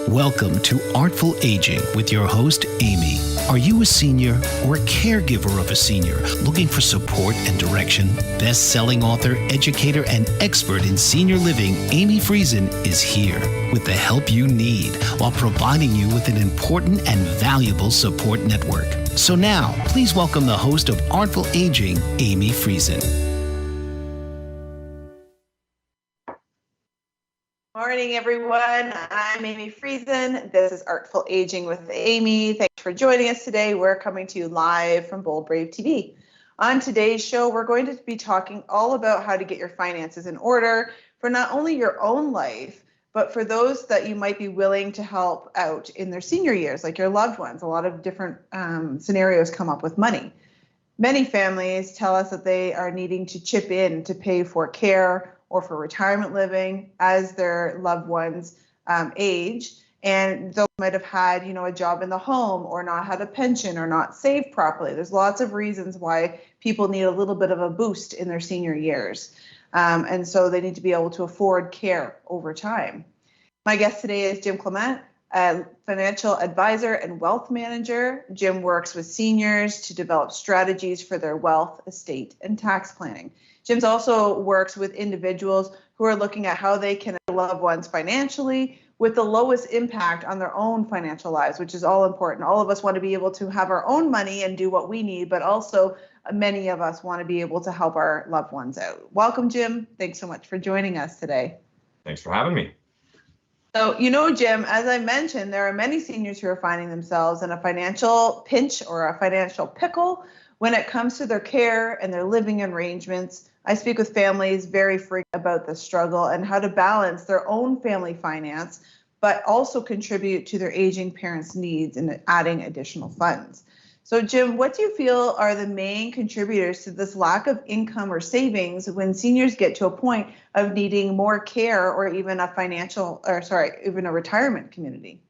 Welcome to Artful Aging with your host, Amy. Are you a senior or a caregiver of a senior looking for support and direction? Best-selling author, educator, and expert in senior living, Amy Friesen, is here with the help you need while providing you with an important and valuable support network. So now, please welcome the host of Artful Aging, Amy Friesen. Morning, everyone. I'm Amy Friesen. This is Artful Aging with Amy. Thanks for joining us today. We're coming to you live from Bold Brave TV. On today's show, we're going to be talking all about how to get your finances in order for not only your own life, but for those that you might be willing to help out in their senior years, like your loved ones. A lot of different scenarios come up with money. Many families tell us that they are needing to chip in to pay for care or for retirement living as their loved ones age. And those might have had, a job in the home or not had a pension or not saved properly. There's lots of reasons why people need a little bit of a boost in their senior years. And so they need to be able to afford care over time. My guest today is Jim Clement, a financial advisor and wealth manager. Jim works with seniors to develop strategies for their wealth, estate, and tax planning. Jim also works with individuals who are looking at how they can help loved ones financially with the lowest impact on their own financial lives, which is all important. All of us want to be able to have our own money and do what we need, but also many of us want to be able to help our loved ones out. Welcome, Jim. Thanks so much for joining us today. Thanks for having me. So, Jim, as I mentioned, there are many seniors who are finding themselves in a financial pinch or a financial pickle when it comes to their care and their living arrangements. I speak with families very frequently about the struggle and how to balance their own family finance, but also contribute to their aging parents' needs and adding additional funds. So, Jim, what do you feel are the main contributors to this lack of income or savings when seniors get to a point of needing more care or even even a retirement community?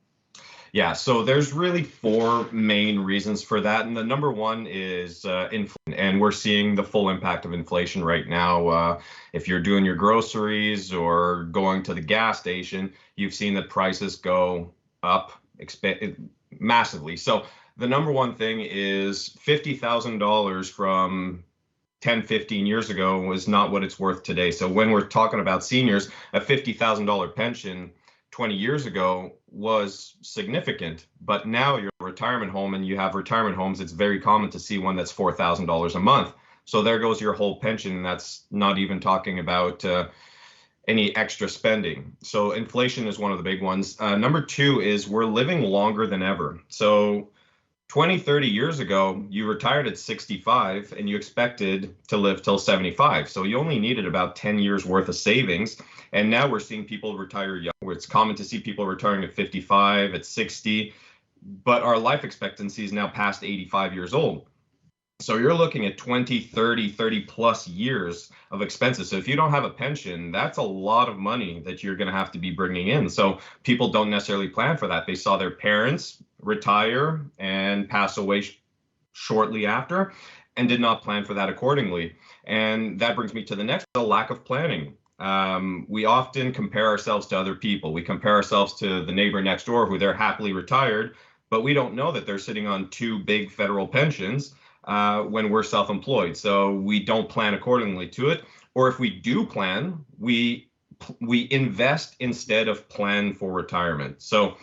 Yeah, so there's really four main reasons for that. And the number one is inflation. And we're seeing the full impact of inflation right now. If you're doing your groceries or going to the gas station, you've seen that prices go up massively. So the number one thing is $50,000 from 10, 15 years ago was not what it's worth today. So when we're talking about seniors, a $50,000 pension 20 years ago was significant, but now you're a retirement home and you have retirement homes. It's very common to see one that's $4,000 a month. So there goes your whole pension. And that's not even talking about any extra spending. So inflation is one of the big ones. Number two is we're living longer than ever. So 20, 30 years ago, you retired at 65 and you expected to live till 75. So you only needed about 10 years worth of savings. And now we're seeing people retire young, where it's common to see people retiring at 55, at 60, but our life expectancy is now past 85 years old. So you're looking at 20, 30 plus years of expenses. So if you don't have a pension, that's a lot of money that you're going to have to be bringing in. So people don't necessarily plan for that. They saw their parents retire and pass away shortly after and did not plan for that accordingly. And that brings me to the next, the lack of planning. We often compare ourselves to other people. We compare ourselves to the neighbor next door who they're happily retired, but we don't know that they're sitting on two big federal pensions when we're self-employed. So we don't plan accordingly to it. Or if we do plan, we invest instead of plan for retirement. So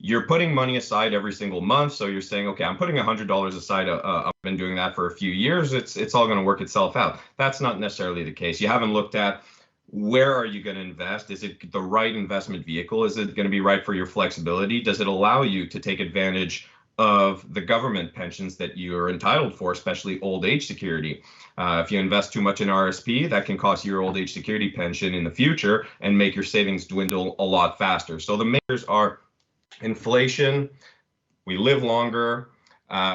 you're putting money aside every single month. So you're saying, okay, I'm putting $100 aside. I've been doing that for a few years. It's all going to work itself out. That's not necessarily the case. You haven't looked at where are you going to invest? Is it the right investment vehicle? Is it going to be right for your flexibility? Does it allow you to take advantage of the government pensions that you are entitled for, especially old age security? If you invest too much in RSP, that can cost your old age security pension in the future and make your savings dwindle a lot faster. So the measures are inflation, we live longer,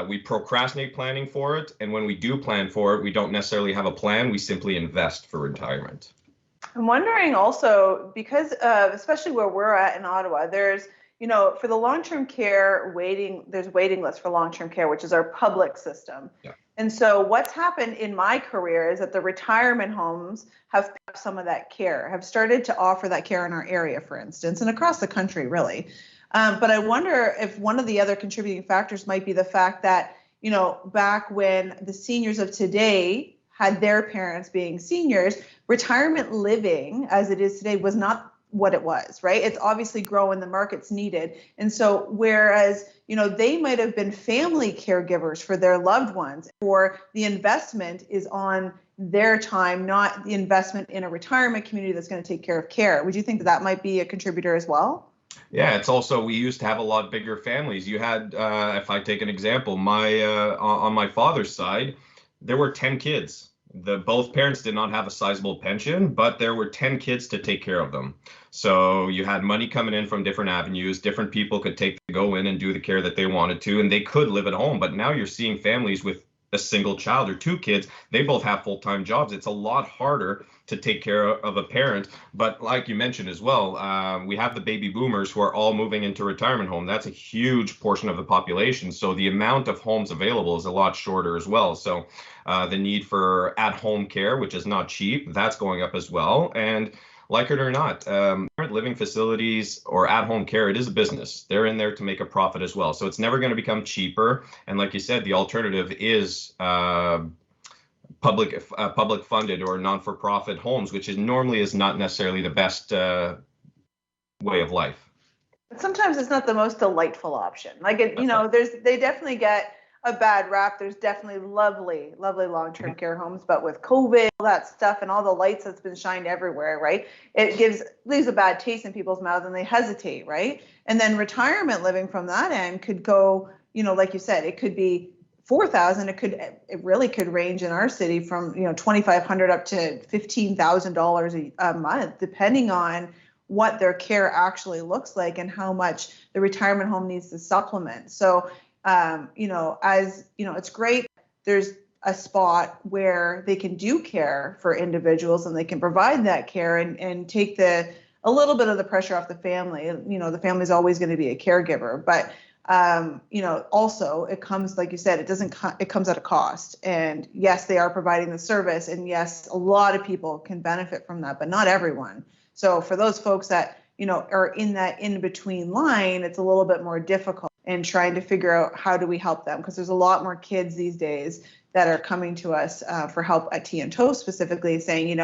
we procrastinate planning for it. And when we do plan for it, we don't necessarily have a plan. We simply invest for retirement. I'm wondering also, because especially where we're at in Ottawa, there's, for the long-term care there's waiting lists for long-term care, which is our public system. Yeah. And so what's happened in my career is that the retirement homes have picked up some of that care, have started to offer that care in our area, for instance, and across the country, really. But I wonder if one of the other contributing factors might be the fact that, back when the seniors of today had their parents being seniors, retirement living as it is today was not what it was, right? It's obviously growing, the market's needed. And so whereas, they might have been family caregivers for their loved ones, or the investment is on their time, not the investment in a retirement community that's going to take care of care. Would you think that might be a contributor as well? Yeah, it's also, we used to have a lot bigger families. You had, if I take an example, on my father's side, there were 10 kids. Both parents did not have a sizable pension, but there were 10 kids to take care of them. So you had money coming in from different avenues. Different people could go in and do the care that they wanted to, and they could live at home. But now you're seeing families with a single child or two kids. They both have full-time jobs. It's a lot harder to take care of a parent. But like you mentioned as well, we have the baby boomers who are all moving into retirement home. That's a huge portion of the population. So the amount of homes available is a lot shorter as well. So the need for at-home care, which is not cheap, that's going up as well. And like it or not, living facilities or at-home care, it is a business. They're in there to make a profit as well. So it's never going to become cheaper. And like you said, the alternative is public funded or non-for-profit homes, which normally is not necessarily the best way of life. But sometimes it's not the most delightful option. Like they definitely get a bad rap. There's definitely lovely long-term care homes, but with COVID, all that stuff and all the lights that's been shined everywhere, right? It leaves a bad taste in people's mouths and they hesitate, right? And then retirement living from that end could go, like you said, it could be 4,000. It really could range in our city from, $2,500 up to $15,000 a month, depending on what their care actually looks like and how much the retirement home needs to supplement. So it's great. There's a spot where they can do care for individuals and they can provide that care and take a little bit of the pressure off the family. The family's always going to be a caregiver, but also it comes, like you said, it comes at a cost. And yes, they are providing the service, and yes, a lot of people can benefit from that, but not everyone. So for those folks that are in that in-between line, it's a little bit more difficult and trying to figure out how do we help them, because there's a lot more kids these days that are coming to us for help at Tea and Toast, specifically saying,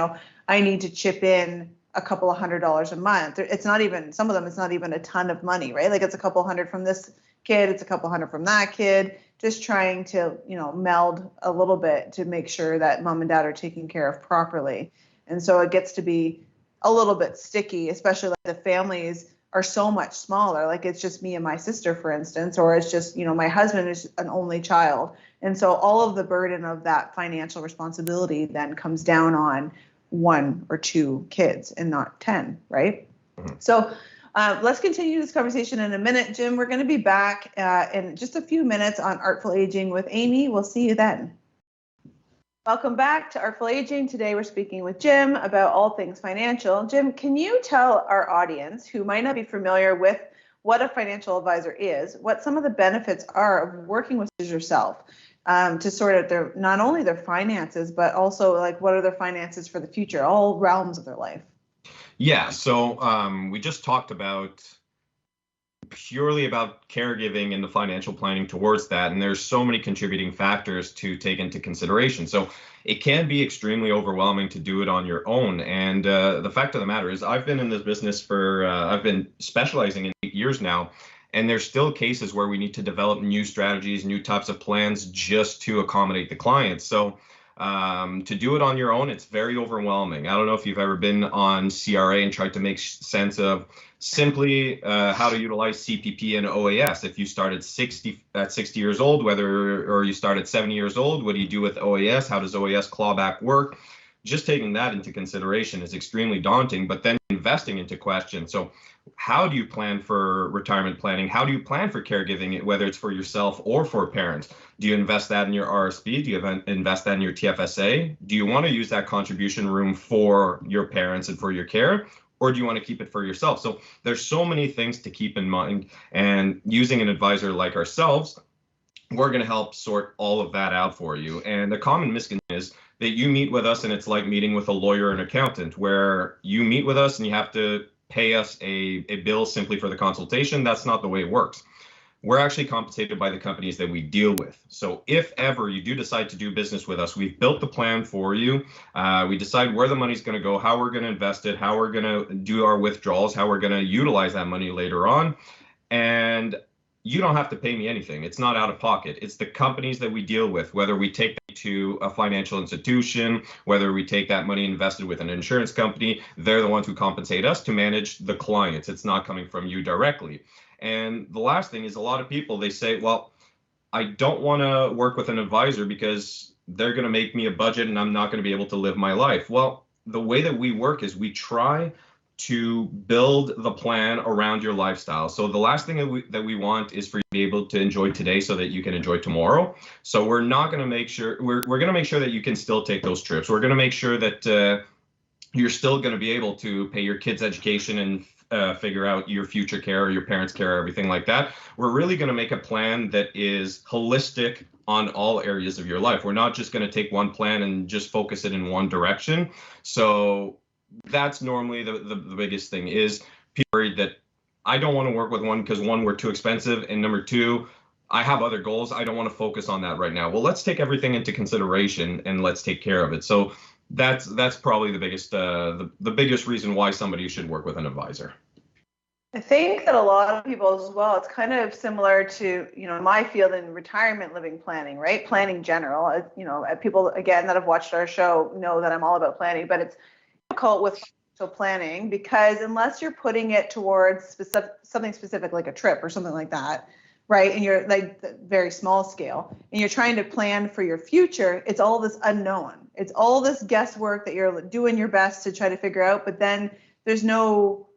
I need to chip in a couple of $100s a month. It's not even, some of them, it's not even a ton of money, right? Like it's a couple hundred from this kid, it's a couple hundred from that kid, just trying to, meld a little bit to make sure that mom and dad are taken care of properly. And so it gets to be a little bit sticky, especially like the families are so much smaller. Like it's just me and my sister, for instance, or it's just, my husband is an only child. And so all of the burden of that financial responsibility then comes down on one or two kids and not 10, right? Mm-hmm. So let's continue this conversation in a minute. Jim, we're going to be back in just a few minutes on Artful Aging with Amy. We'll see you then. Welcome back to Artful Aging. Today we're speaking with Jim about all things financial. Jim, can you tell our audience who might not be familiar with what a financial advisor is, what some of the benefits are of working with yourself to sort out not only their finances, but also like what are their finances for the future, all realms of their life? Yeah, so we just talked purely about caregiving and the financial planning towards that. And there's so many contributing factors to take into consideration. So it can be extremely overwhelming to do it on your own. And the fact of the matter is I've been in this business I've been specializing in 8 years now. And there's still cases where we need to develop new strategies, new types of plans just to accommodate the clients. So to do it on your own, it's very overwhelming. I don't know if you've ever been on CRA and tried to make sense of simply how to utilize CPP and OAS. If you start at 60 years old, or you start at 70 years old, what do you do with OAS? How does OAS clawback work? Just taking that into consideration is extremely daunting, but then investing into questions. So how do you plan for retirement planning? How do you plan for caregiving, whether it's for yourself or for parents? Do you invest that in your RSP? Do you invest that in your TFSA? Do you want to use that contribution room for your parents and for your care? Or do you want to keep it for yourself? So there's so many things to keep in mind. And using an advisor like ourselves, we're going to help sort all of that out for you. And the common misconception is that you meet with us and it's like meeting with a lawyer or an accountant, where you meet with us and you have to pay us a bill simply for the consultation. That's not the way it works. We're actually compensated by the companies that we deal with. So if ever you do decide to do business with us, we've built the plan for you. We decide where the money's going to go, how we're going to invest it, how we're going to do our withdrawals, how we're going to utilize that money later on. And you don't have to pay me anything. It's not out of pocket. It's the companies that we deal with, whether we take them to a financial institution, whether we take that money invested with an insurance company, they're the ones who compensate us to manage the clients. It's not coming from you directly. And the last thing is, a lot of people, they say, well, I don't want to work with an advisor because they're going to make me a budget and I'm not going to be able to live my life. Well, the way that we work is we try to build the plan around your lifestyle. So the last thing that we want is for you to be able to enjoy today so that you can enjoy tomorrow. So we're not going to make sure, we're going to make sure that you can still take those trips. We're going to make sure that you're still going to be able to pay your kids' education and figure out your future care, your parents' care, everything like that. We're really going to make a plan that is holistic on all areas of your life. We're not just going to take one plan and just focus it in one direction. So that's normally the biggest thing is people worried that I don't want to work with one because one, we're too expensive, and number two, I have other goals. I don't want to focus on that right now. Well, let's take everything into consideration and let's take care of it. So that's probably the biggest reason why somebody should work with an advisor. I think that a lot of people as well, it's kind of similar to, my field in retirement living planning, right? Planning general, people, again, that have watched our show know that I'm all about planning, but it's difficult with financial planning because unless you're putting it towards something specific like a trip or something like that, right? And you're like very small scale and you're trying to plan for your future, it's all this unknown. It's all this guesswork that you're doing your best to try to figure out, but then there's no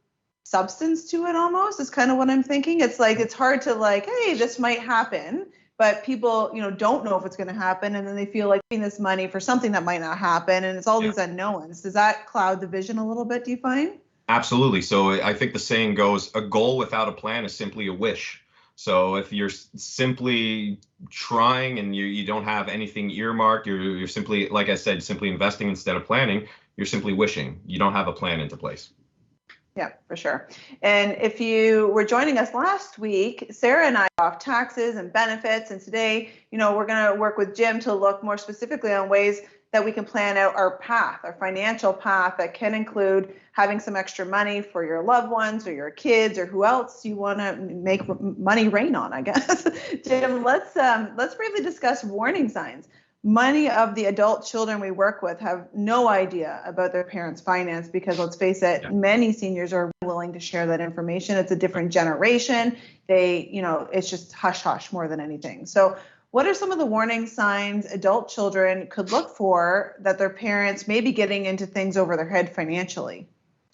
substance to it almost is kind of what I'm thinking. It's like, it's hard to like, hey, this might happen, but people, don't know if it's going to happen. And then they feel like paying this money for something that might not happen. And it's all these unknowns. Does that cloud the vision a little bit, do you find? Absolutely. So I think the saying goes, a goal without a plan is simply a wish. So if you're simply trying and you don't have anything earmarked, you're simply, like I said, simply investing instead of planning, you're simply wishing. You don't have a plan into place. Yeah, for sure. And if you were joining us last week, Sarah and I talked taxes and benefits. And today, we're going to work with Jim to look more specifically on ways that we can plan out our path, our financial path that can include having some extra money for your loved ones or your kids or who else you want to make money rain on, I guess. Jim, let's briefly discuss warning signs. Many of the adult children we work with have no idea about their parents' finance because, let's face it, many seniors are willing to share that information. It's a different generation. It's just hush hush more than anything. So what are some of the warning signs adult children could look for that their parents may be getting into things over their head financially?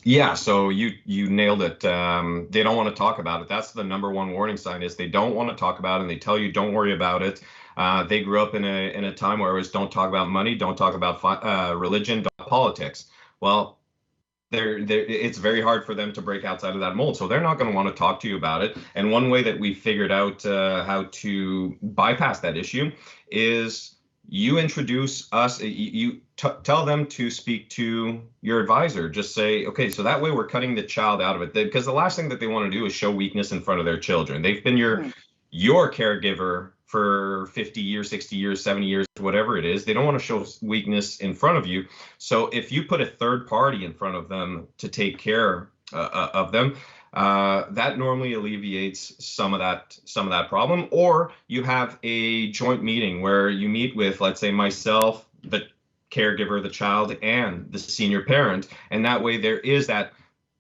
Yeah, so you nailed it. They don't want to talk about it. That's the number one warning sign is they don't want to talk about it and they tell you don't worry about it. They grew up in a time where it was don't talk about money, don't talk about religion, don't talk politics. Well, it's very hard for them to break outside of that mold. So they're not going to want to talk to you about it. And one way that we figured out how to bypass that issue is you introduce us, tell them to speak to your advisor. Just say, okay, so that way we're cutting the child out of it. Because the last thing that they want to do is show weakness in front of their children. They've been your caregiver for 50 years, 60 years, 70 years, whatever it is. They don't want to show weakness in front of you. So if you put a third party in front of them to take care of them, that normally alleviates some of that problem. Or you have a joint meeting where you meet with, let's say, myself, the caregiver, the child, and the senior parent. And that way there is that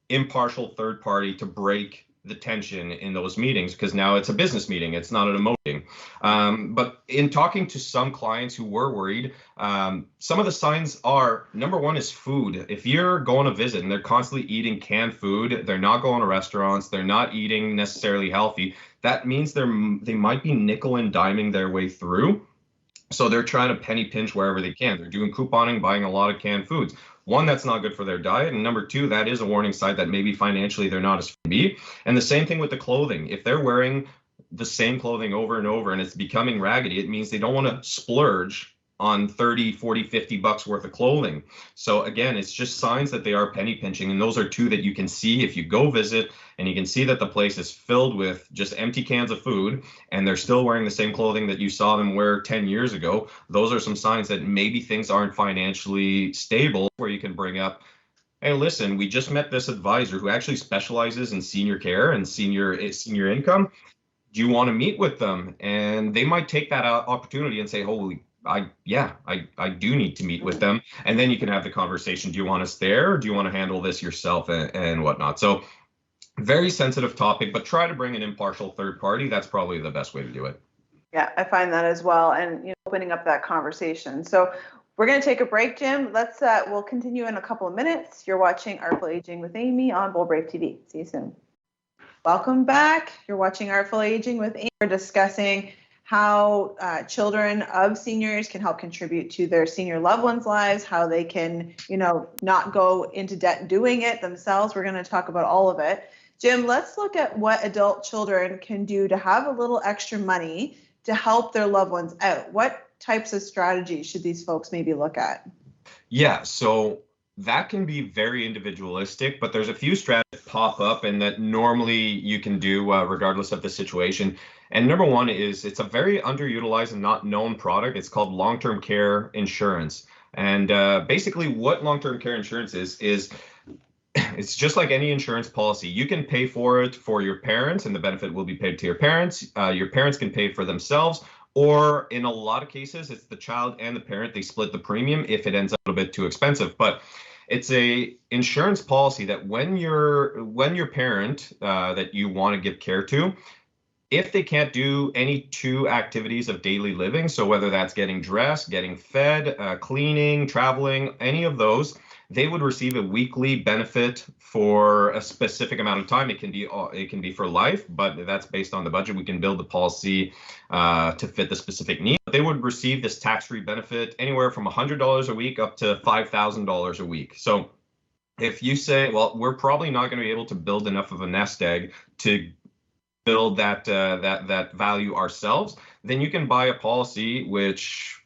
impartial third party to break the tension in those meetings, because now it's a business meeting, it's not an emoting. But in talking to some clients who were worried, some of the signs are, number one is food. If you're going to visit and they're constantly eating canned food, they're not going to restaurants, they're not eating necessarily healthy, that means they might be nickel and diming their way through. So they're trying to penny pinch wherever they can. They're doing couponing, buying a lot of canned foods. One, that's not good for their diet. And number two, that is a warning sign that maybe financially they're not as free. And the same thing with the clothing. If they're wearing the same clothing over and over and it's becoming raggedy, it means they don't want to splurge on 30, 40, 50 bucks worth of clothing. So again, it's just signs that they are penny pinching. And those are two that you can see if you go visit, and you can see that the place is filled with just empty cans of food and they're still wearing the same clothing that you saw them wear 10 years ago. Those are some signs that maybe things aren't financially stable, where you can bring up, hey, listen, we just met this advisor who actually specializes in senior care and senior income. Do you want to meet with them? And they might take that opportunity and say, holy, I do need to meet with them. And then you can have the conversation. Do you want us there, or do you want to handle this yourself, and whatnot? So very sensitive topic, but try to bring an impartial third party. That's probably the best way to do it. Yeah, I find that as well. And opening up that conversation. So we're going to take a break, Jim. We'll continue in a couple of minutes. You're watching Artful Aging with Amy on Bold Brave TV. See you soon. Welcome back. You're watching Artful Aging with Amy. We're discussing how children of seniors can help contribute to their senior loved ones' lives, how they can, not go into debt doing it themselves. We're going to talk about all of it. Jim, let's look at what adult children can do to have a little extra money to help their loved ones out. What types of strategies should these folks maybe look at? Yeah, so that can be very individualistic, but there's a few strategies that pop up and that normally you can do regardless of the situation. And number one is, it's a very underutilized and not known product. It's called long-term care insurance. And basically what long-term care insurance is it's just like any insurance policy. You can pay for it for your parents, and the benefit will be paid to your parents. Your parents can pay for themselves, or in a lot of cases, it's the child and the parent. They split the premium if it ends up a little bit too expensive. But it's a insurance policy that when your parent that you want to give care to, if they can't do any two activities of daily living, so whether that's getting dressed, getting fed, cleaning, traveling, any of those, they would receive a weekly benefit for a specific amount of time. It can be for life, but that's based on the budget. We can build the policy to fit the specific need. They would receive this tax-free benefit anywhere from $100 a week up to $5,000 a week. So if you say, well, we're probably not going to be able to build enough of a nest egg to build that value ourselves, then you can buy a policy, which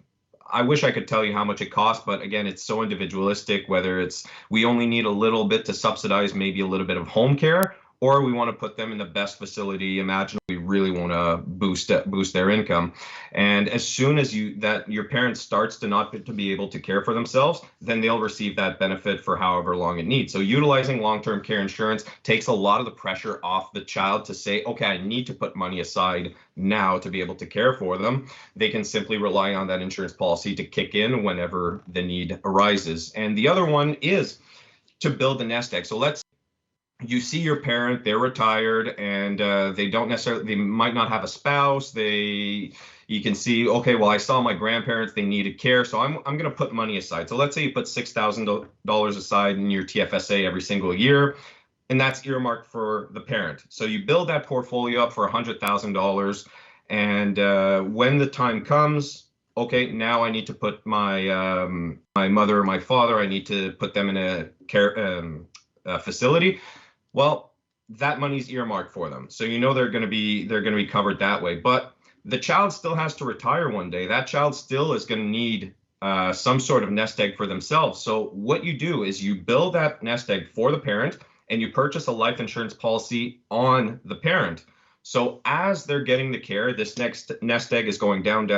I wish I could tell you how much it costs, but again, it's so individualistic, whether it's we only need a little bit to subsidize maybe a little bit of home care, or we want to put them in the best facility imaginable. We really want to boost their income. And as soon as your parent starts to not to be able to care for themselves, then they'll receive that benefit for however long it needs. So utilizing long-term care insurance takes a lot of the pressure off the child to say, okay, I need to put money aside now to be able to care for them. They can simply rely on that insurance policy to kick in whenever the need arises. And the other one is to build a nest egg. So you see your parent, they're retired, and they might not have a spouse. You can see, okay, well, I saw my grandparents, they needed care, so I'm going to put money aside. So let's say you put $6,000 aside in your TFSA every single year, and that's earmarked for the parent. So you build that portfolio up for $100,000, and when the time comes, okay, now I need to put my mother or my father, I need to put them in a care facility. Well, that money's earmarked for them, so they're going to be covered that way. But the child still has to retire one day. That child still is going to need some sort of nest egg for themselves. So what you do is you build that nest egg for the parent, and you purchase a life insurance policy on the parent. So as they're getting the care, this next nest egg is going down,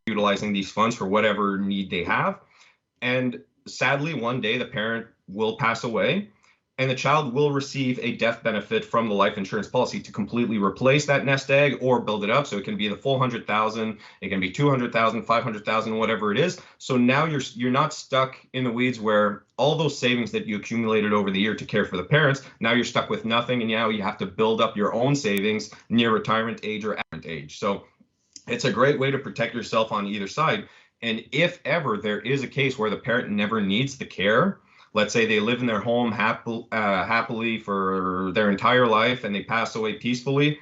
utilizing these funds for whatever need they have. And sadly, one day the parent will pass away, and the child will receive a death benefit from the life insurance policy to completely replace that nest egg or build it up. So it can be the full 100,000, it can be 200,000, 500,000, whatever it is. So now you're not stuck in the weeds where all those savings that you accumulated over the year to care for the parents, now you're stuck with nothing, and now you have to build up your own savings near retirement age or adult age. So it's a great way to protect yourself on either side. And if ever there is a case where the parent never needs the care, let's say they live in their home happily for their entire life and they pass away peacefully,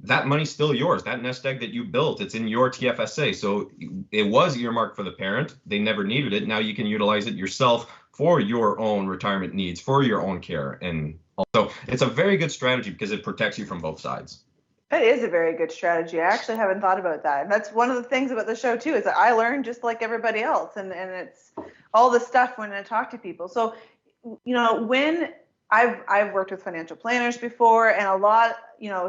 that money's still yours. That nest egg that you built, it's in your TFSA. So it was earmarked for the parent. They never needed it. Now you can utilize it yourself for your own retirement needs, for your own care. And also, it's a very good strategy because it protects you from both sides. That is a very good strategy. I actually haven't thought about that. And that's one of the things about the show too, is that I learn just like everybody else. And it's all the stuff when I talk to people. So, when I've worked with financial planners before, and a lot,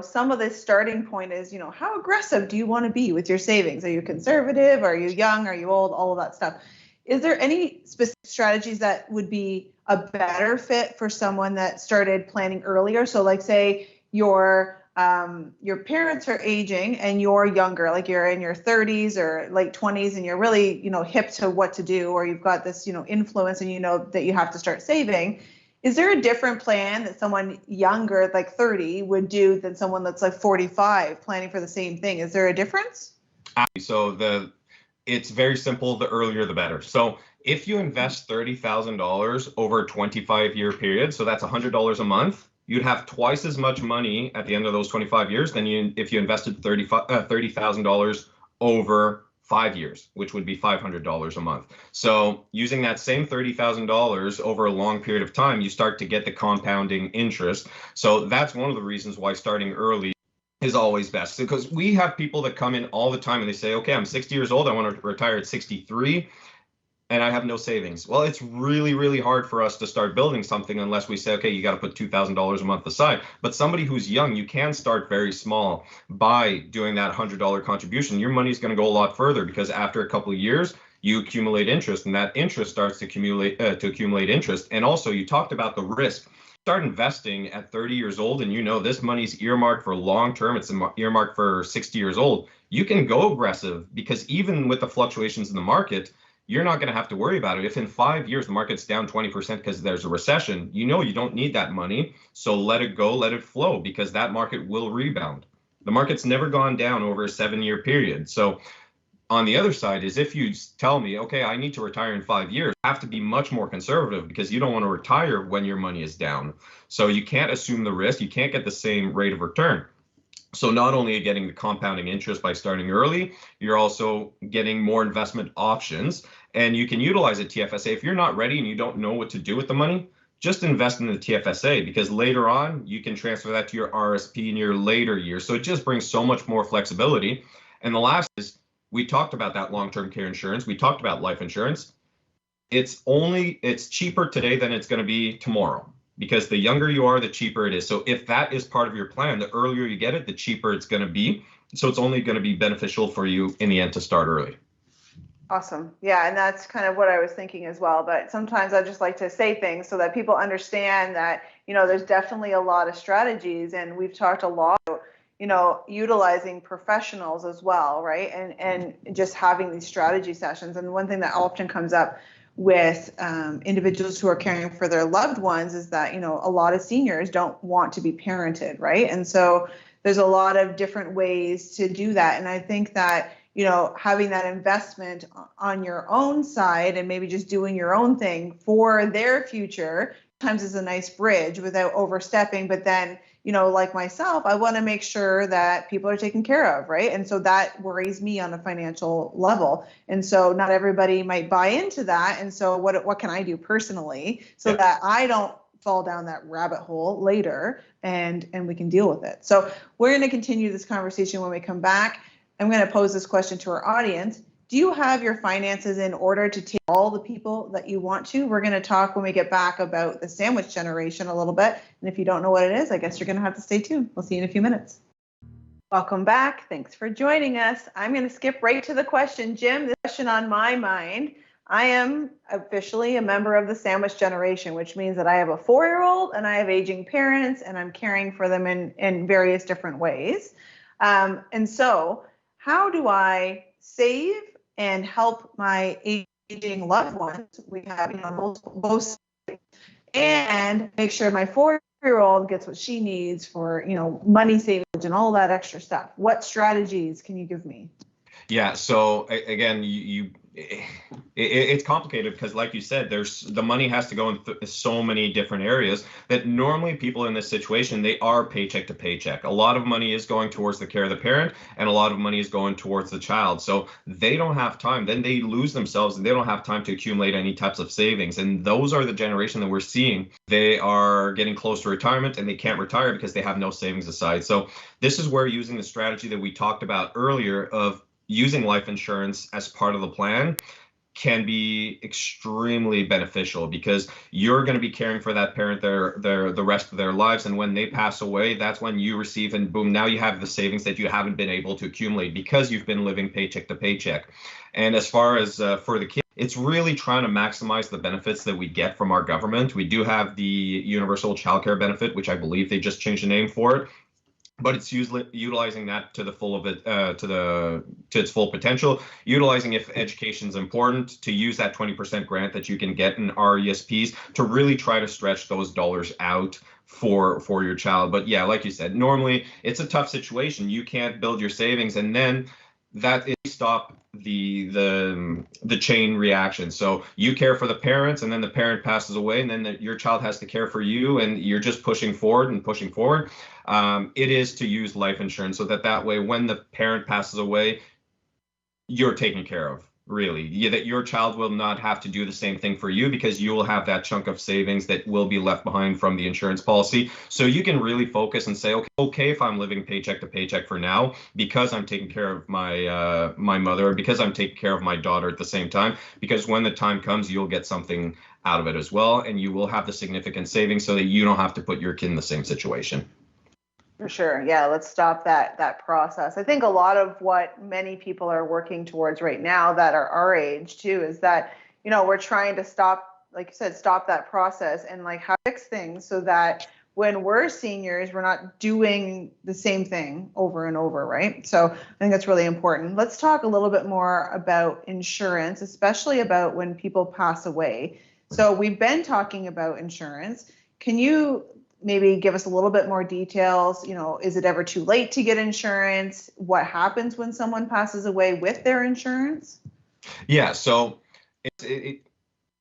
some of the starting point is, how aggressive do you want to be with your savings? Are you conservative? Are you young? Are you old? All of that stuff. Is there any specific strategies that would be a better fit for someone that started planning earlier? So like say your parents are aging and you're younger, like you're in your 30s or late 20s, and you're really, hip to what to do, or you've got this, influence, and you know that you have to start saving. Is there a different plan that someone younger, like 30, would do than someone that's like 45 planning for the same thing? Is there a difference? So it's very simple. The earlier, the better. So if you invest $30,000 over a 25-year period, so that's $100 a month, you'd have twice as much money at the end of those 25 years than if you invested $30,000 over 5 years, which would be $500 a month. So using that same $30,000 over a long period of time, you start to get the compounding interest. So that's one of the reasons why starting early is always best, because we have people that come in all the time and they say, okay, I'm 60 years old, I want to retire at 63. And I have no savings. Well, it's really, really hard for us to start building something unless we say, okay, you got to put $2,000 a month aside. But somebody who's young, you can start very small by doing that $100 contribution. Your money is going to go a lot further, because after a couple of years, you accumulate interest, and that interest starts to accumulate interest. And also, you talked about the risk. Start investing at 30 years old, and this money's earmarked for long term. It's earmarked for 60 years old. You can go aggressive, because even with the fluctuations in the market, you're not going to have to worry about it. If in 5 years the market's down 20% because there's a recession, you don't need that money. So let it go, let it flow, because that market will rebound. The market's never gone down over a 7-year period. So on the other side is, if you tell me, okay, I need to retire in 5 years, you have to be much more conservative, because you don't want to retire when your money is down. So you can't assume the risk. You can't get the same rate of return. So not only are you getting the compounding interest by starting early, you're also getting more investment options, and you can utilize a TFSA. If you're not ready and you don't know what to do with the money, just invest in the TFSA, because later on you can transfer that to your RSP in your later years. So it just brings so much more flexibility. And the last is, we talked about that long-term care insurance. We talked about life insurance. It's cheaper today than it's going to be tomorrow, because the younger you are, the cheaper it is. So if that is part of your plan, the earlier you get it, the cheaper it's going to be. So it's only going to be beneficial for you in the end to start early. Awesome. Yeah, and that's kind of what I was thinking as well. But sometimes I just like to say things so that people understand that, there's definitely a lot of strategies, and we've talked a lot about, utilizing professionals as well, right? And just having these strategy sessions. And one thing that often comes up with individuals who are caring for their loved ones is that, a lot of seniors don't want to be parented, right? And so there's a lot of different ways to do that. And I think that, having that investment on your own side and maybe just doing your own thing for their future sometimes is a nice bridge without overstepping. But then, like myself, I want to make sure that people are taken care of, right? And so that worries me on a financial level. And so not everybody might buy into that. And so what can I do personally so that I don't fall down that rabbit hole later, and we can deal with it. So we're going to continue this conversation when we come back. I'm going to pose this question to our audience. Do you have your finances in order to take all the people that you want to? We're going to talk when we get back about the sandwich generation a little bit. And if you don't know what it is, I guess you're going to have to stay tuned. We'll see you in a few minutes. Welcome back. Thanks for joining us. I'm going to skip right to the question. Jim, the question on my mind. I am officially a member of the sandwich generation, which means that I have a 4-year-old and I have aging parents, and I'm caring for them in various different ways. And so how do I save and help my aging loved ones? We have, both, and make sure my 4-year-old gets what she needs for, money savings and all that extra stuff. What strategies can you give me? Yeah. So again, you it's complicated because, like you said, the money has to go in so many different areas that normally people in this situation, they are paycheck to paycheck. A lot of money is going towards the care of the parent, and a lot of money is going towards the child. So they don't have time. Then they lose themselves, and they don't have time to accumulate any types of savings. And those are the generation that we're seeing. They are getting close to retirement, and they can't retire because they have no savings aside. So this is where using the strategy that we talked about earlier of using life insurance as part of the plan can be extremely beneficial, because you're going to be caring for that parent the rest of their lives, and when they pass away, that's when you receive, and boom, now you have the savings that you haven't been able to accumulate because you've been living paycheck to paycheck. And as far as for the kids, it's really trying to maximize the benefits that we get from our government. We do have the universal childcare benefit, which I believe they just changed the name for it, but it's utilizing that to the full of it, to its full potential, utilizing, if education is important, to use that 20% grant that you can get in RESPs to really try to stretch those dollars out for your child. But yeah, like you said, normally it's a tough situation. You can't build your savings, and then that is stop the chain reaction. So you care for the parents, and then the parent passes away, and then your child has to care for you, and you're just pushing forward and pushing forward. It is to use life insurance so that way, when the parent passes away, you're taken care of. Really, that your child will not have to do the same thing for you, because you will have that chunk of savings that will be left behind from the insurance policy. So you can really focus and say, okay, if I'm living paycheck to paycheck for now, because I'm taking care of my my mother, or because I'm taking care of my daughter at the same time, because when the time comes, you'll get something out of it as well, and you will have the significant savings so that you don't have to put your kid in the same situation. For sure. Yeah, let's stop that process. I think a lot of what many people are working towards right now that are our age too is that, we're trying to stop, like you said, stop that process and like how to fix things so that when we're seniors, we're not doing the same thing over and over, right? So I think that's really important. Let's talk a little bit more about insurance, especially about when people pass away. So we've been talking about insurance. Can you maybe give us a little bit more details? Is it ever too late to get insurance? What happens when someone passes away with their insurance? Yeah, so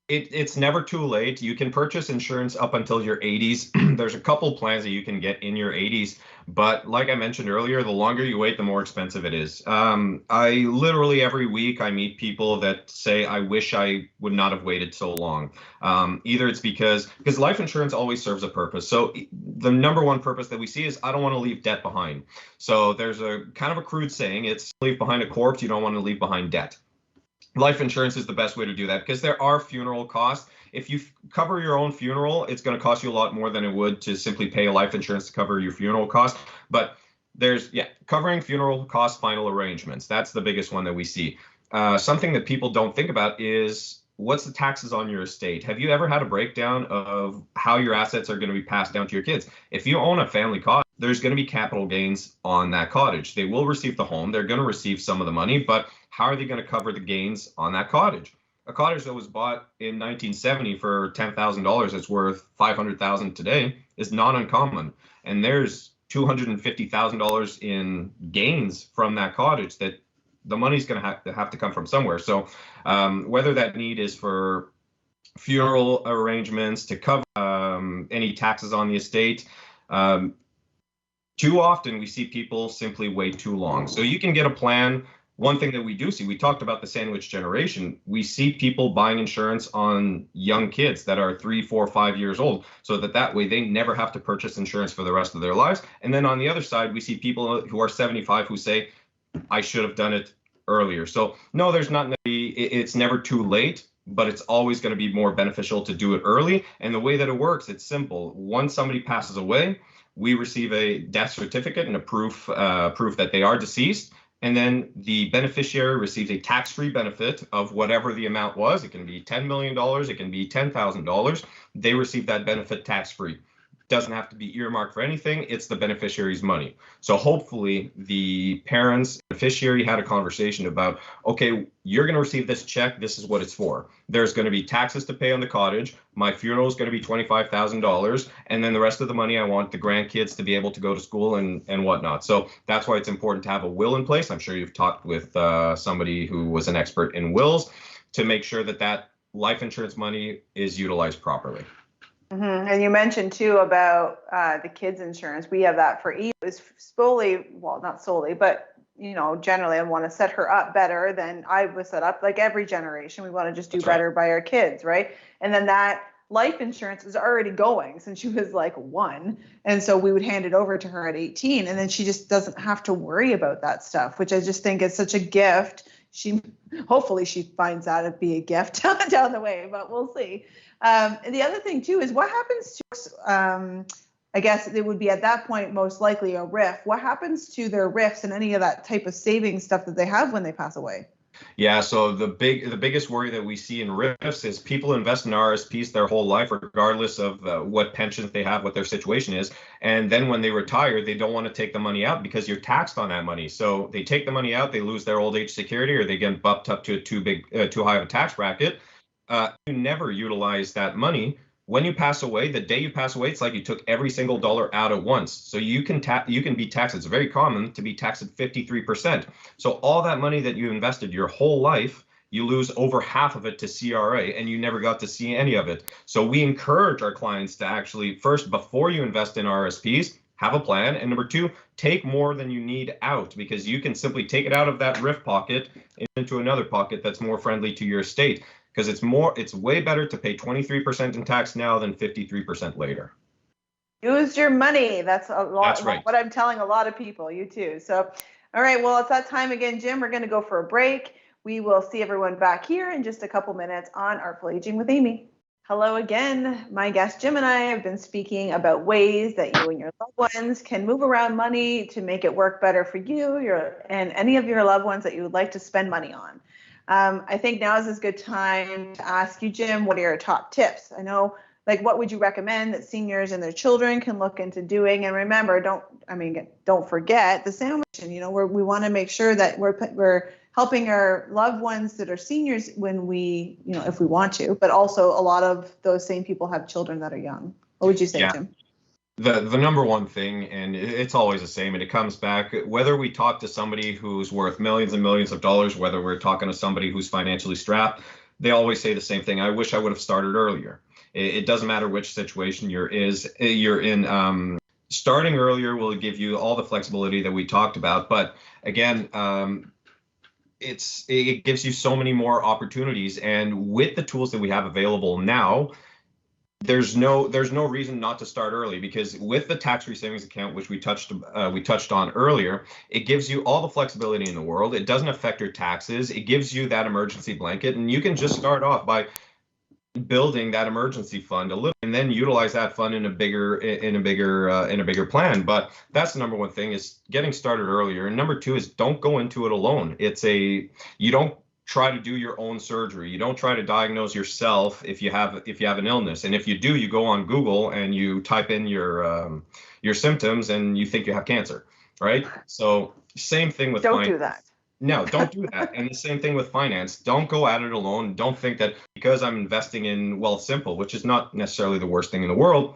it's never too late. You can purchase insurance up until your 80s. There's a couple plans that you can get in your 80s, but like I mentioned earlier, the longer you wait, the more expensive it is. I literally every week I meet people that say, I wish I would not have waited so long. Either it's because life insurance always serves a purpose. So the number one purpose that we see is, I don't want to leave debt behind. So there's a kind of a crude saying, it's leave behind a corpse, you don't want to leave behind debt. Life insurance is the best way to do that, because there are funeral costs. If you cover your own funeral, it's going to cost you a lot more than it would to simply pay a life insurance to cover your funeral cost. But there's, covering funeral costs, final arrangements. That's the biggest one that we see. Something that people don't think about is, what's the taxes on your estate? Have you ever had a breakdown of how your assets are going to be passed down to your kids? If you own a family cottage, there's going to be capital gains on that cottage. They will receive the home. They're going to receive some of the money, but how are they going to cover the gains on that cottage? A cottage that was bought in 1970 for $10,000, it's worth $500,000 today, is not uncommon. And there's $250,000 in gains from that cottage that the money's going to have to come from somewhere. So whether that need is for funeral arrangements, to cover any taxes on the estate, too often we see people simply wait too long. So you can get a plan. One thing that we do see, we talked about the sandwich generation. We see people buying insurance on young kids that are 3, 4, 5 years old, so that way they never have to purchase insurance for the rest of their lives. And then on the other side, we see people who are 75 who say, I should have done it earlier. So no, it's never too late, but it's always going to be more beneficial to do it early. And the way that it works, it's simple. Once somebody passes away, we receive a death certificate and a proof that they are deceased. And then the beneficiary receives a tax-free benefit of whatever the amount was. It can be $10 million. It can be $10,000. They receive that benefit tax-free. doesn't have to be earmarked for anything. It's the beneficiary's money. So hopefully the parents, beneficiary had a conversation about, okay, you're going to receive this check. This is what it's for. There's going to be taxes to pay on the cottage. My funeral is going to be $25,000. And then the rest of the money, I want the grandkids to be able to go to school and whatnot. So that's why it's important to have a will in place. I'm sure you've talked with somebody who was an expert in wills to make sure that that life insurance money is utilized properly. And you mentioned too about the kids insurance. We have that for Eve. It's solely, well, not solely, but generally I want to set her up better than I was set up. Like every generation, we want to just do better by our kids, right? And then that life insurance is already going since she was like 1, and so we would hand it over to her at 18, and then she just doesn't have to worry about that stuff, which I just think is such a gift. Hopefully she finds that to be a gift down the way, but we'll see. And the other thing too is what happens to, I guess it would be at that point most likely a RIF. What happens to their RIFs and any of that type of savings stuff that they have when they pass away? Yeah, so the biggest worry that we see in RIFs is people invest in RSPs their whole life, regardless of what pensions they have, what their situation is. And then when they retire, they don't want to take the money out because you're taxed on that money. So they take the money out, they lose their old age security, or they get bumped up to too high of a tax bracket. You never utilize that money. When you pass away, the day you pass away, it's like you took every single dollar out at once. So you can be taxed. It's very common to be taxed at 53%. So all that money that you invested your whole life, you lose over half of it to CRA, and you never got to see any of it. So we encourage our clients to actually, first, before you invest in RSPs, have a plan. And number 2, take more than you need out, because you can simply take it out of that RIF pocket into another pocket that's more friendly to your estate. Because it's way better to pay 23% in tax now than 53% later. Use your money. That's a lot. That's right. What I'm telling a lot of people, you too. So, all right, well, it's that time again, Jim. We're going to go for a break. We will see everyone back here in just a couple minutes on Artful Aging with Amy. Hello again. My guest Jim and I have been speaking about ways that you and your loved ones can move around money to make it work better for you and any of your loved ones that you would like to spend money on. I think now is a good time to ask you, Jim, what are your top tips? I know, what would you recommend that seniors and their children can look into doing? And remember, don't forget the sandwich. We want to make sure that we're helping our loved ones that are seniors when we, if we want to, but also a lot of those same people have children that are young. What would you say, Jim? The number one thing, and it's always the same, and it comes back, whether we talk to somebody who's worth millions and millions of dollars, whether we're talking to somebody who's financially strapped, they always say the same thing. I wish I would have started earlier. It doesn't matter which situation you're in. Starting earlier will give you all the flexibility that we talked about. But again, it gives you so many more opportunities. And with the tools that we have available now, there's no reason not to start early, because with the tax-free savings account, which we touched on earlier, it gives you all the flexibility in the world. It doesn't affect your taxes. It gives you that emergency blanket, and you can just start off by building that emergency fund a little, and then utilize that fund in a bigger plan. But that's the number one thing, is getting started earlier. And number 2 is don't go into it alone. You don't try to do your own surgery. You don't try to diagnose yourself if you have an illness. And if you do, you go on Google and you type in your symptoms and you think you have cancer, right? So same thing with Don't do that. No, don't do that. And the same thing with finance. Don't go at it alone. Don't think that because I'm investing in Wealth Simple, which is not necessarily the worst thing in the world,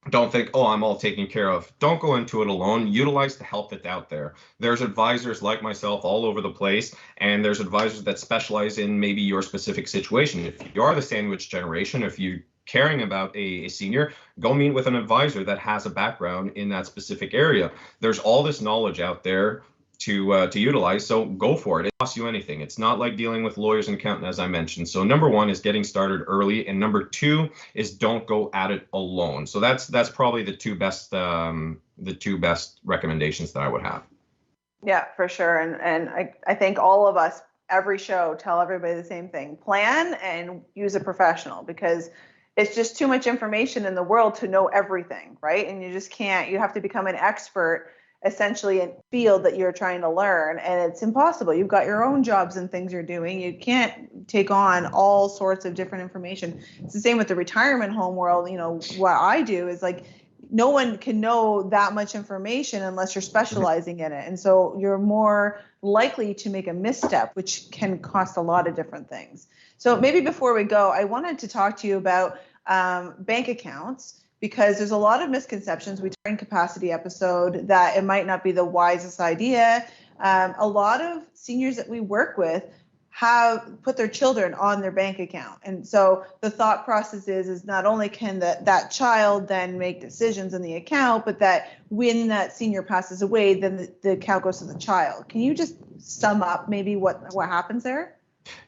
don't think, oh, I'm all taken care of. Don't go into it alone. Utilize the help that's out there. There's advisors like myself all over the place, and there's advisors that specialize in maybe your specific situation. If you are the sandwich generation, if you're caring about a senior, go meet with an advisor that has a background in that specific area. There's all this knowledge out there to utilize, so go for it. It costs you anything. It's not like dealing with lawyers and accountants, as I mentioned. So number 1 is getting started early, and number 2 is don't go at it alone. So that's probably the two best recommendations that I would have. Yeah, for sure. And I think all of us, every show, tell everybody the same thing: plan and use a professional, because it's just too much information in the world to know everything, right? And you just can't. You have to become an expert essentially in field that you're trying to learn, and it's impossible. You've got your own jobs and things you're doing. You can't take on all sorts of different information. It's the same with the retirement home world. What I do is no one can know that much information unless you're specializing in it. And so you're more likely to make a misstep, which can cost a lot of different things. So maybe before we go, I wanted to talk to you about bank accounts, because there's a lot of misconceptions. We talked in capacity episode that it might not be the wisest idea. A lot of seniors that we work with have put their children on their bank account. And so the thought process is not only can that child then make decisions in the account, but that when that senior passes away, then the account goes to the child. Can you just sum up maybe what happens there?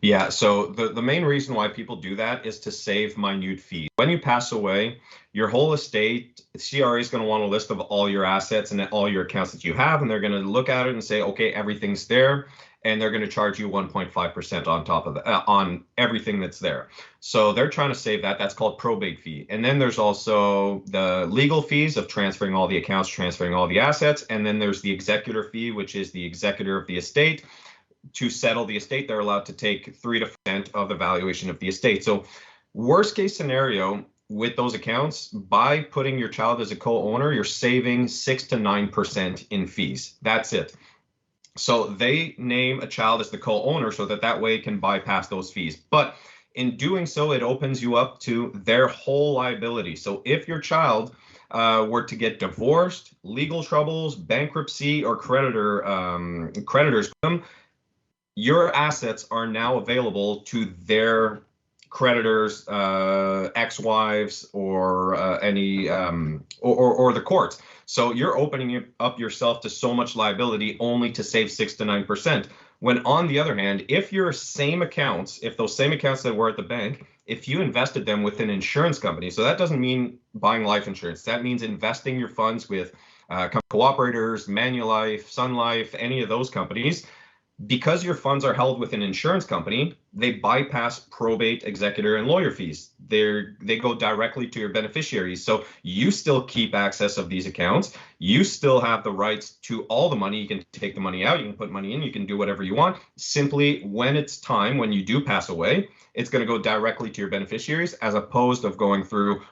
Yeah, so the main reason why people do that is to save minute fees. When you pass away, your whole estate, CRA is going to want a list of all your assets and all your accounts that you have, and they're going to look at it and say, okay, everything's there, and they're going to charge you 1.5% on top of on everything that's there. So they're trying to save that. That's called probate fee. And then there's also the legal fees of transferring all the accounts, transferring all the assets, and then there's the executor fee, which is the executor of the estate. To settle the estate, they're allowed to take 3% of the valuation of the estate. So worst case scenario with those accounts, by putting your child as a co-owner, you're saving 6 to 9% in fees. That's it. So they name a child as the co-owner so that way it can bypass those fees. But in doing so, it opens you up to their whole liability. So if your child were to get divorced, legal troubles, bankruptcy, or creditors, your assets are now available to their creditors, ex-wives, or any or the courts. So you're opening up yourself to so much liability only to save 6 to 9%. When on the other hand, if those same accounts that were at the bank, if you invested them with an insurance company, so that doesn't mean buying life insurance. That means investing your funds with Cooperators, Manulife, Sun Life, any of those companies. Because your funds are held with an insurance company, they bypass probate, executor, and lawyer fees. They go directly to your beneficiaries. So you still keep access of these accounts. You still have the rights to all the money. You can take the money out, you can put money in, you can do whatever you want. Simply when it's time, when you do pass away, it's going to go directly to your beneficiaries, as opposed to going through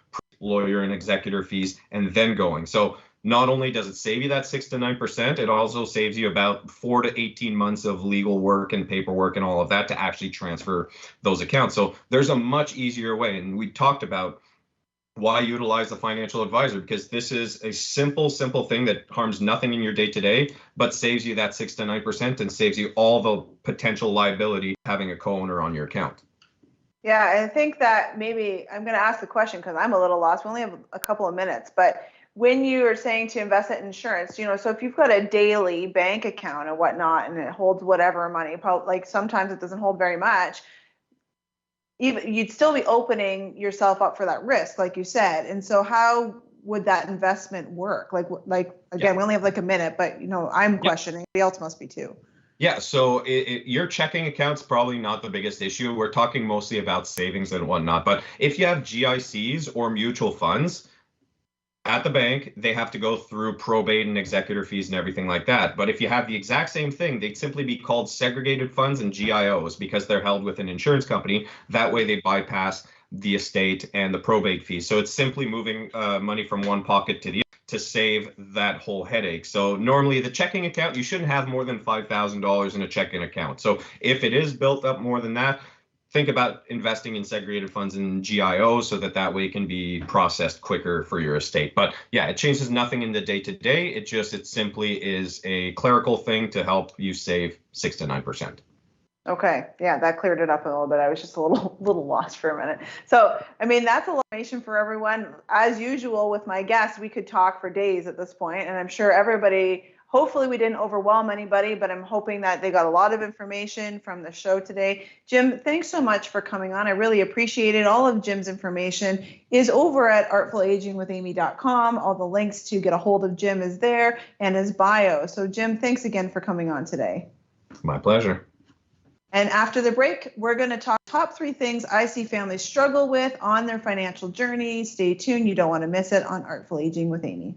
lawyer and executor fees and then going. So not only does it save you that 6 to 9%, it also saves you about 4 to 18 months of legal work and paperwork and all of that to actually transfer those accounts. So there's a much easier way. And we talked about why utilize a financial advisor, because this is a simple thing that harms nothing in your day-to-day, but saves you that 6 to 9% and saves you all the potential liability having a co-owner on your account. Yeah, I think that maybe I'm going to ask the question because I'm a little lost. We only have a couple of minutes, but when you are saying to invest in insurance, so if you've got a daily bank account and whatnot, and it holds whatever money, probably, like sometimes it doesn't hold very much, even you'd still be opening yourself up for that risk, like you said. And so how would that investment work? Like again, we only have like a minute, but I'm questioning. Everybody else must be too. Yeah, so your checking account's probably not the biggest issue. We're talking mostly about savings and whatnot. But if you have GICs or mutual funds at the bank, they have to go through probate and executor fees and everything like that. But if you have the exact same thing, they'd simply be called segregated funds and GIOs because they're held with an insurance company. That way they bypass the estate and the probate fees. So it's simply moving money from one pocket to the other to save that whole headache. So normally the checking account, you shouldn't have more than $5,000 in a checking account. So if it is built up more than that, think about investing in segregated funds and GIOs so that way it can be processed quicker for your estate. But yeah, it changes nothing in the day-to-day. It simply is a clerical thing to help you save 6 to 9%. Okay. Yeah, that cleared it up a little bit. I was just a little lost for a minute. So, that's a lot of information for everyone. As usual with my guests, we could talk for days at this point, and I'm sure hopefully we didn't overwhelm anybody, but I'm hoping that they got a lot of information from the show today. Jim, thanks so much for coming on. I really appreciate it. All of Jim's information is over at artfulagingwithamy.com. All the links to get a hold of Jim is there, and his bio. So Jim, thanks again for coming on today. My pleasure. And after the break, we're going to talk top 3 things I see families struggle with on their financial journey. Stay tuned. You don't want to miss it on Artful Aging with Amy.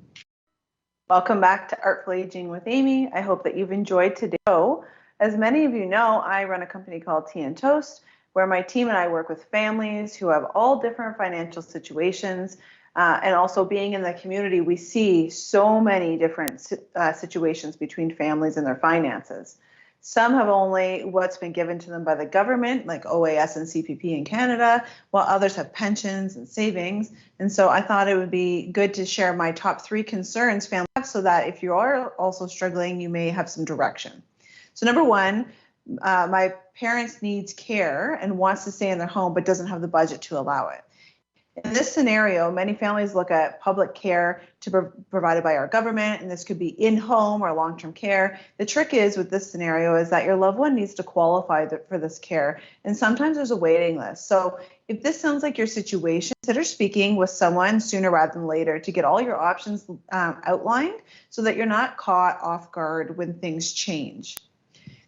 Welcome back to Artful Aging with Amy. I hope that you've enjoyed today's show. As many of you know, I run a company called Tea and Toast, where my team and I work with families who have all different financial situations. And also being in the community, we see so many different situations between families and their finances. Some have only what's been given to them by the government, like OAS and CPP in Canada, while others have pensions and savings. And so I thought it would be good to share my top 3 concerns families have, so that if you are also struggling, you may have some direction. So number 1, my parents needs care and wants to stay in their home but doesn't have the budget to allow it. In this scenario, many families look at public care provided by our government, and this could be in-home or long-term care. The trick is with this scenario is that your loved one needs to qualify for this care, and sometimes there's a waiting list. So if this sounds like your situation, consider speaking with someone sooner rather than later to get all your options outlined so that you're not caught off guard when things change.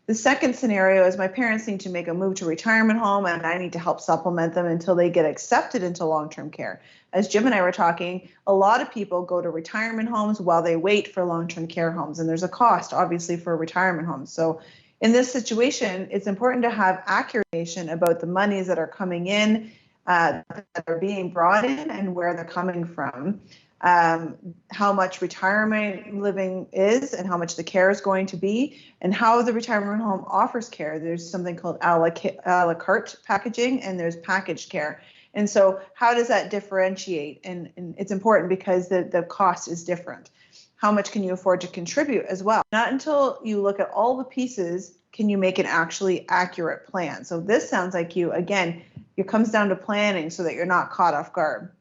The second scenario is my parents need to make a move to retirement home and I need to help supplement them until they get accepted into long-term care. As Jim and I were talking, a lot of people go to retirement homes while they wait for long-term care homes, and there's a cost obviously for retirement homes. So in this situation, it's important to have accurate information about the monies that are coming in, that are being brought in, and where they're coming from. How much retirement living is and how much the care is going to be, and how the retirement home offers care. There's something called a la carte packaging, and there's packaged care. And so how does that differentiate? And it's important because the cost is different. How much can you afford to contribute as well? Not until you look at all the pieces can you make an actually accurate plan. So this sounds like again, it comes down to planning so that you're not caught off guard.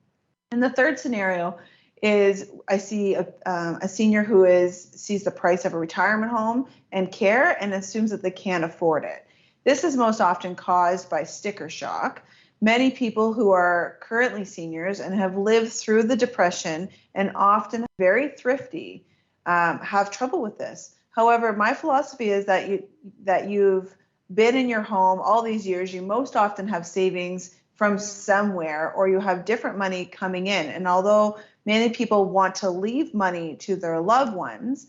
And the third scenario is I see a senior who sees the price of a retirement home and care and assumes that they can't afford it. This is most often caused by sticker shock. Many people who are currently seniors and have lived through the Depression and often very thrifty have trouble with this. However, my philosophy is that you've been in your home all these years. You most often have savings from somewhere, or you have different money coming in. And although many people want to leave money to their loved ones,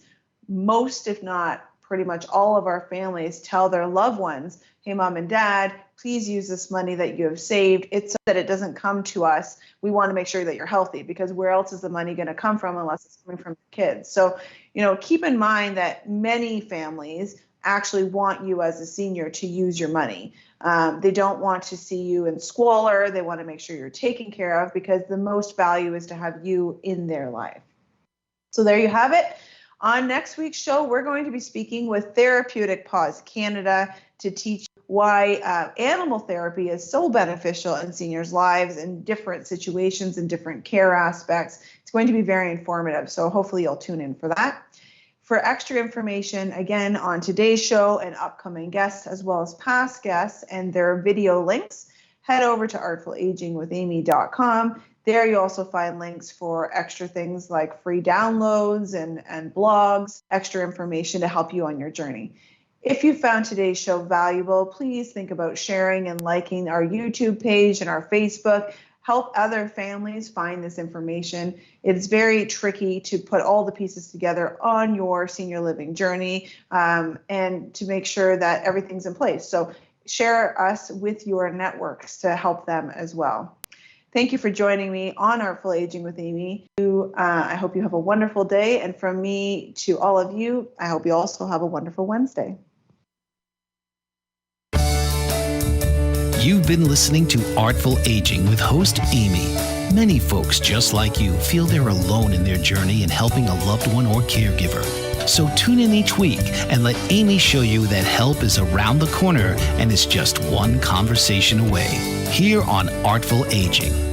most, if not pretty much all of our families tell their loved ones, hey, mom and dad, please use this money that you have saved. It's so that it doesn't come to us. We want to make sure that you're healthy, because where else is the money going to come from unless it's coming from the kids? So, keep in mind that many families actually want you as a senior to use your money. They don't want to see you in squalor. They want to make sure you're taken care of, because the most value is to have you in their life. So there you have it. On next week's show, we're going to be speaking with Therapeutic Pause Canada to teach why animal therapy is so beneficial in seniors' lives in different situations and different care aspects. It's going to be very informative, so hopefully you'll tune in for that. For extra information, again, on today's show and upcoming guests, as well as past guests and their video links, head over to artfulagingwithamy.com. There you also find links for extra things like free downloads and blogs, extra information to help you on your journey. If you found today's show valuable, please think about sharing and liking our YouTube page and our Facebook. Help other families find this information. It's very tricky to put all the pieces together on your senior living journey and to make sure that everything's in place. So share us with your networks to help them as well. Thank you for joining me on Artful Aging with Amy. I hope you have a wonderful day. And from me to all of you, I hope you also have a wonderful Wednesday. You've been listening to Artful Aging with host Amy. Many folks just like you feel they're alone in their journey in helping a loved one or caregiver. So tune in each week and let Amy show you that help is around the corner and is just one conversation away. Here on Artful Aging.